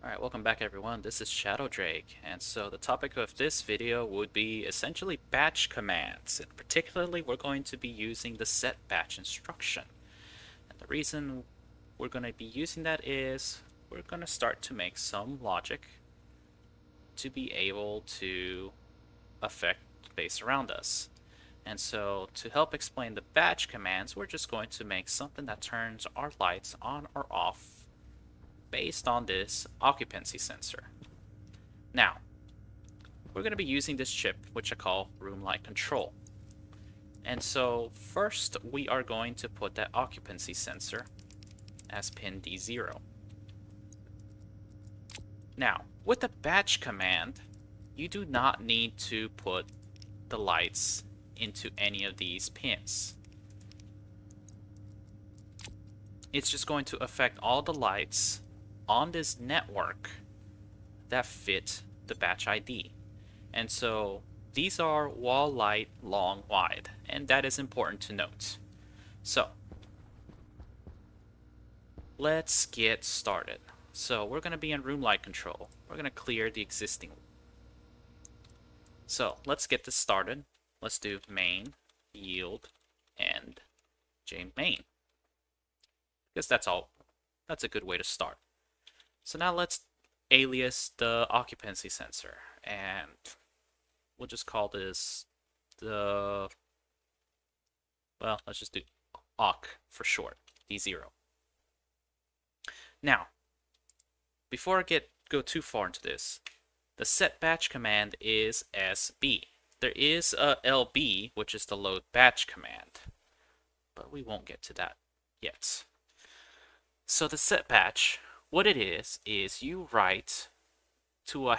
Alright, welcome back everyone. This is Shadow Drake, and so the topic of this video would be essentially batch commands. And particularly, we're going to be using the set batch instruction. And the reason we're going to be using that is we're going to start to make some logic to be able to affect space around us. And so to help explain the batch commands, we're just going to make something that turns our lights on or off based on this occupancy sensor. Now, we're going to be using this chip, which I call room light control. And so first we are going to put that occupancy sensor as pin D0. Now, with the batch command, you do not need to put the lights into any of these pins. It's just going to affect all the lights on this network that fit the batch ID. And so these are wall light long wide, and that is important to note. So let's get started. So we're going to be in room light control. We're going to clear the existing. So let's get this started. Let's do main, yield, and jmain. Because that's a good way to start. So now let's alias the occupancy sensor, and we'll just call this let's just do OCC for short, D0. Now, before I go too far into this, the set batch command is SB. There is a LB, which is the load batch command, but we won't get to that yet. So the set batch, what it is you write to a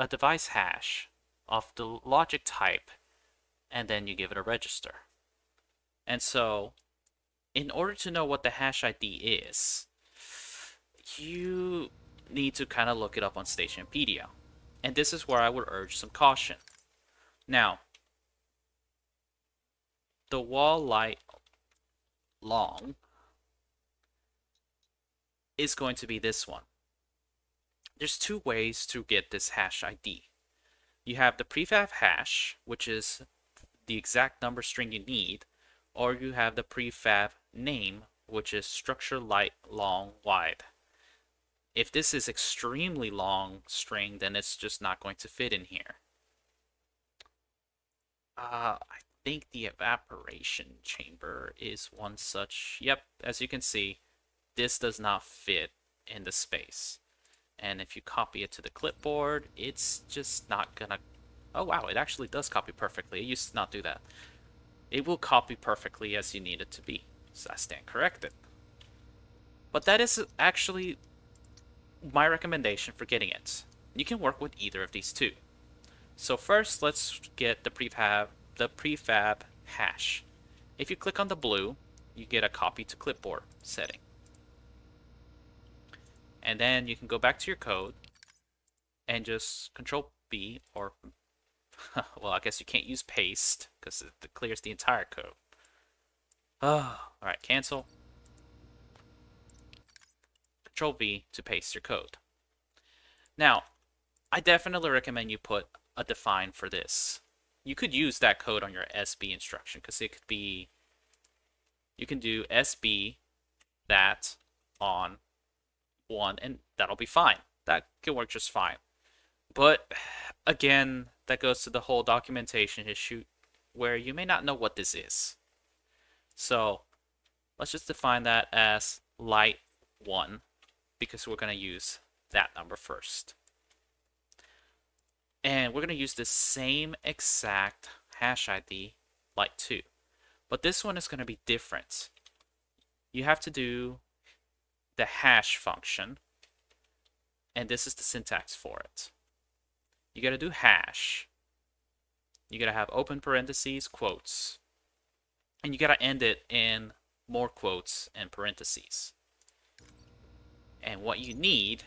device hash of the logic type, and then you give it a register. And so, in order to know what the hash ID is, you need to kind of look it up on stationepedia. And this is where I would urge some caution. Now, the wall light long is going to be this one. There's two ways to get this hash ID. You have the prefab hash, which is the exact number string you need, or you have the prefab name, which is structure light long wide. If this is extremely long string, then it's just not going to fit in here. I think the evaporation chamber is one such. Yep, as you can see, this does not fit in the space. And if you copy it to the clipboard, it's just not gonna... Oh wow, it actually does copy perfectly. It used to not do that. It will copy perfectly as you need it to be. So I stand corrected. But that is actually my recommendation for getting it. You can work with either of these two. So first, let's get the prefab hash. If you click on the blue, you get a copy to clipboard setting. And then you can go back to your code and just Control B, or well, I guess you can't use paste because it clears the entire code. Alright, cancel. Control V to paste your code. Now, I definitely recommend you put a define for this. You could use that code on your SB instruction because it could be, you can do SB that on 1 and that'll be fine. That can work just fine. But again, that goes to the whole documentation issue where you may not know what this is. So let's just define that as light 1 because we're going to use that number first. And we're going to use the same exact hash ID light 2. But this one is going to be different. You have to do the hash function, and this is the syntax for it. You got to do hash. You got to have open parentheses, quotes, and you got to end it in more quotes and parentheses. And what you need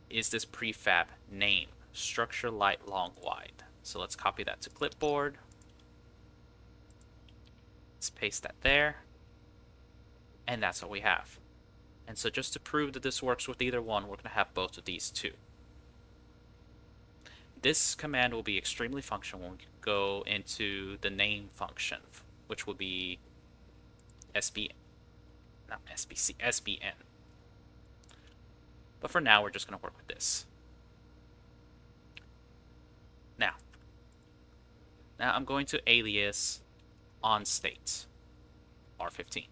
is this prefab name, structure light long wide. So let's copy that to clipboard. Let's paste that there, and that's what we have. And so just to prove that this works with either one, we're going to have both of these two. This command will be extremely functional when we go into the name function, which will be SBN. But for now, we're just going to work with this. Now I'm going to alias onState R15.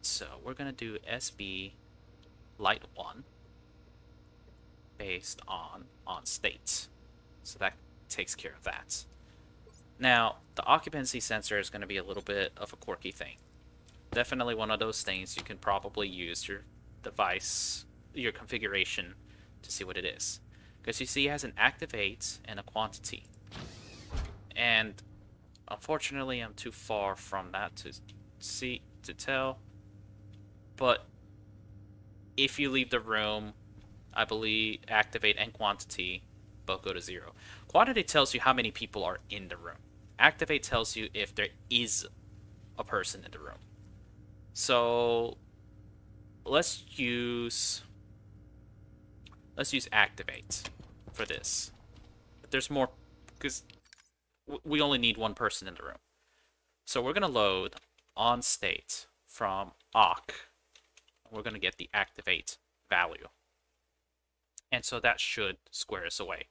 So we're going to do SB light 1 based on onState. So that takes care of that. Now, the occupancy sensor is going to be a little bit of a quirky thing. Definitely one of those things you can probably use your device, your configuration, to see what it is. Because you see it has an activate and a quantity. And unfortunately, I'm too far from that to tell. But if you leave the room, I believe activate and quantity both go to 0. Quantity tells you how many people are in the room. Activate tells you if there is a person in the room. So let's use activate for this. There's more because we only need one person in the room. So we're going to load onState from awk. We're going to get the activate value. And so that should square us away.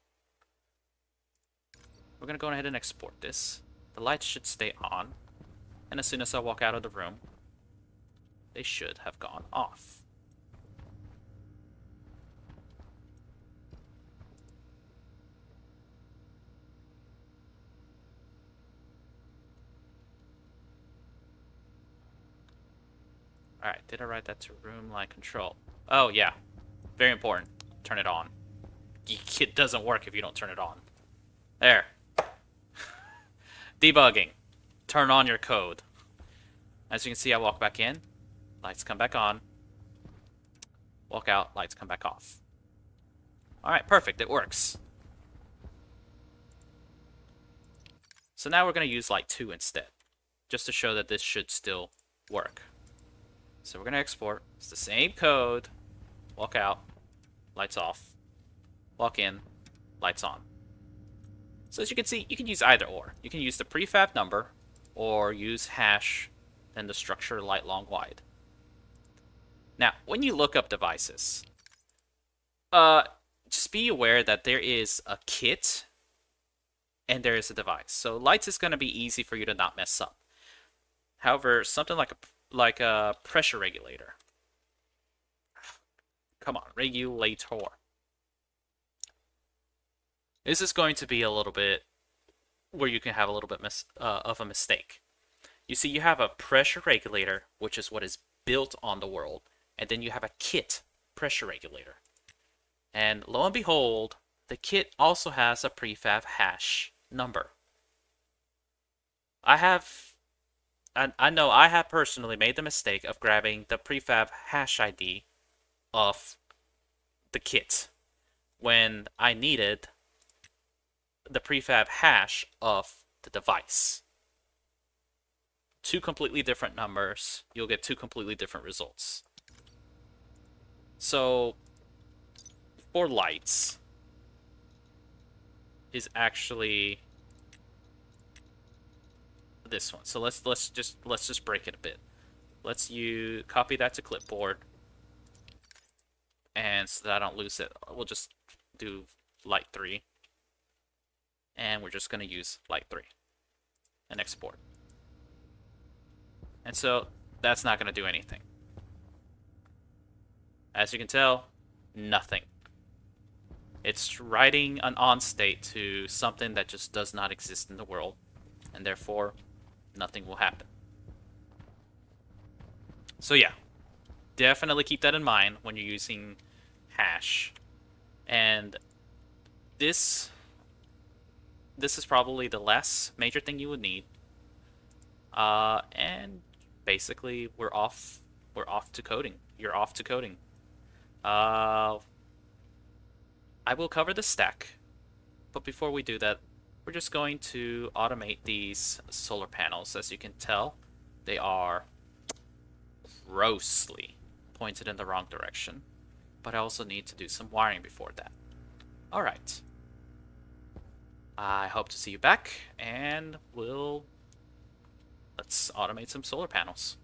We're going to go ahead and export this. The lights should stay on. And as soon as I walk out of the room, they should have gone off. Alright, did I write that to room light control? Oh, yeah. Very important. Turn it on. It doesn't work if you don't turn it on. There. Debugging. Turn on your code. As you can see, I walk back in. Lights come back on. Walk out. Lights come back off. Alright, perfect. It works. So now we're going to use light 2 instead. Just to show that this should still work. So we're going to export. It's the same code. Walk out. Lights off. Walk in. Lights on. So as you can see, you can use either or. You can use the prefab number or use hash and the structure light long wide. Now, when you look up devices, just be aware that there is a kit and there is a device. So lights is going to be easy for you to not mess up. However, something like a pressure regulator. Come on, regulator. This is going to be a little bit where you can have a little bit of a mistake. You see, you have a pressure regulator, which is what is built on the world, and then you have a kit pressure regulator. And lo and behold, the kit also has a prefab hash number. I know I have personally made the mistake of grabbing the prefab hash ID of the kit when I needed the prefab hash of the device. Two completely different numbers, you'll get two completely different results. So for lights is actually this one. So let's just break it a bit. Let's copy that to clipboard, and so that I don't lose it, we'll just do light 3, and we're just going to use light 3 and export. And so that's not going to do anything. As you can tell, nothing. It's writing an on state to something that just does not exist in the world, and therefore nothing will happen. So yeah, definitely keep that in mind when you're using hash. And this is probably the last major thing you would need. And basically we're off to coding. You're off to coding. I will cover the stack, but before we do that, we're just going to automate these solar panels. As you can tell, they are grossly pointed in the wrong direction, but I also need to do some wiring before that. Alright. I hope to see you back, and let's automate some solar panels.